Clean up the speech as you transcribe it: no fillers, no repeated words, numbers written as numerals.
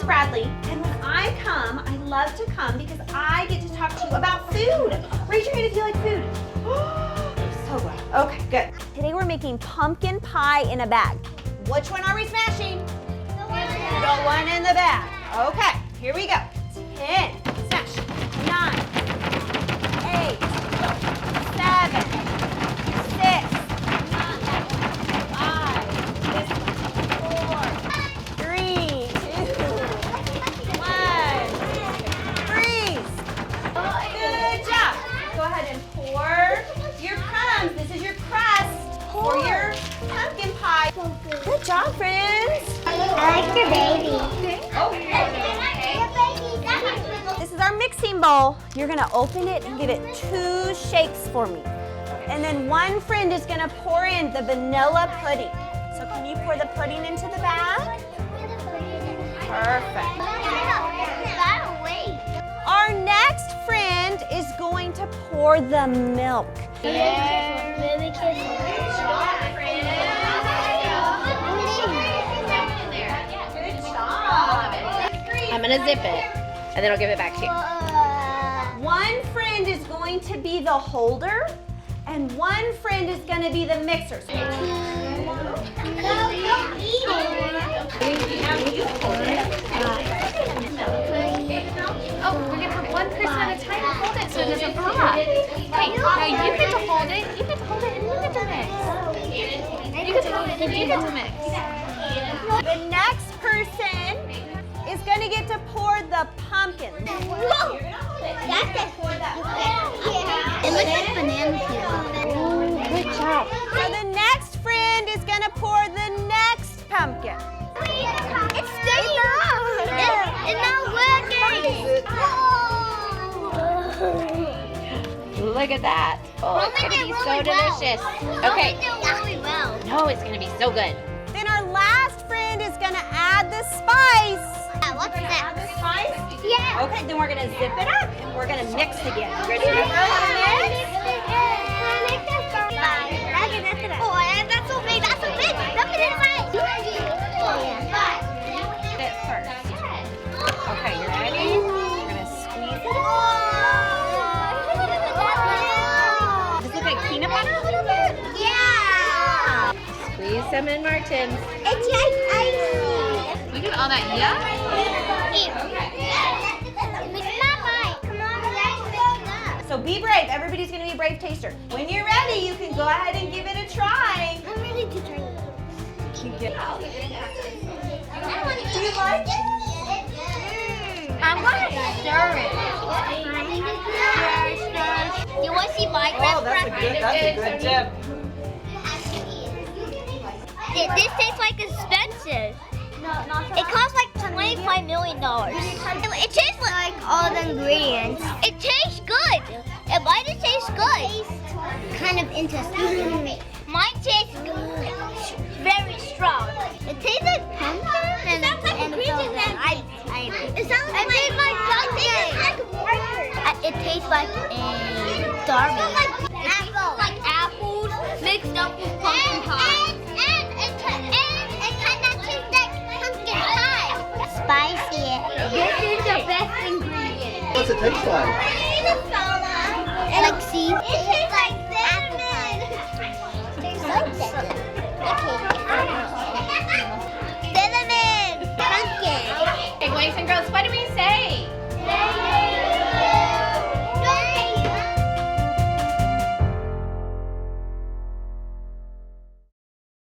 is Bradley, and when I come, I love to come because I get to talk to you about food. Raise your hand if you like food. So glad. Okay, good. Today we're making pumpkin pie in a bag. Which one are we smashing? The one in the bag. Okay, here we go. 10, smash. 9, 8, 7, 6, 5, 4, 3, 2, 1. Freeze. Good job. Go ahead and pour your crumbs. This is your crust for your pumpkin pie. Good job, friends. I like your baby. This is our mixing bowl. You're gonna open it and give it 2 shakes for me. And then one friend is gonna pour in the vanilla pudding. So can you pour the pudding into the bag? Perfect. Our next friend is going to pour the milk. I'm gonna zip it, and then I'll give it back to you. One friend is going to be the holder, and one friend is going to be the mixer. So Oh, we're gonna have one person at a time to hold it so it doesn't flop. Hey, now you get to hold it, you get to hold it, and you get to mix. You get to hold it, and you get to mix. the next person is going to get to pour the pumpkin. Whoa! That's it. It looks like banana peel. Good job. So the next friend is going to pour the next pumpkin. It's sticking up. It's not working. Look at that. Oh, it's gonna be so delicious. Okay. Really well. No, it's gonna be so good. Then our last friend is going to add the spice. What's that? The spice? Yeah. Okay, then we're going to zip it up and we're going to mix again. You ready to go? Mix? Oh, that's so big. That's so big. Look at it. It first. Okay, you ready? We're going to squeeze it. Does it look like peanut butter a little bit? Yeah. Squeeze some in, Martin. It's like ice. Look at all that yum. So be brave. Everybody's going to be a brave taster. When you're ready, you can go ahead and give it a try. I'm ready to try it. Do you like it? I'm gonna stir it. You want to see Minecraft? Oh, that's a good tip. This tastes like expensive. It costs like $25 million. It tastes like all the ingredients. It tastes good. Why does it taste good? Kind of interesting. Mine tastes very strong. It tastes like pumpkin and it tastes like pumpkin. It tastes like a Darby. It tastes like apples mixed up with pumpkin pie. And it kind of tastes like pumpkin pie. Spicy. This is the best ingredient. What's it taste like? Like seeds. It tastes like cinnamon. It tastes like cinnamon. Okay.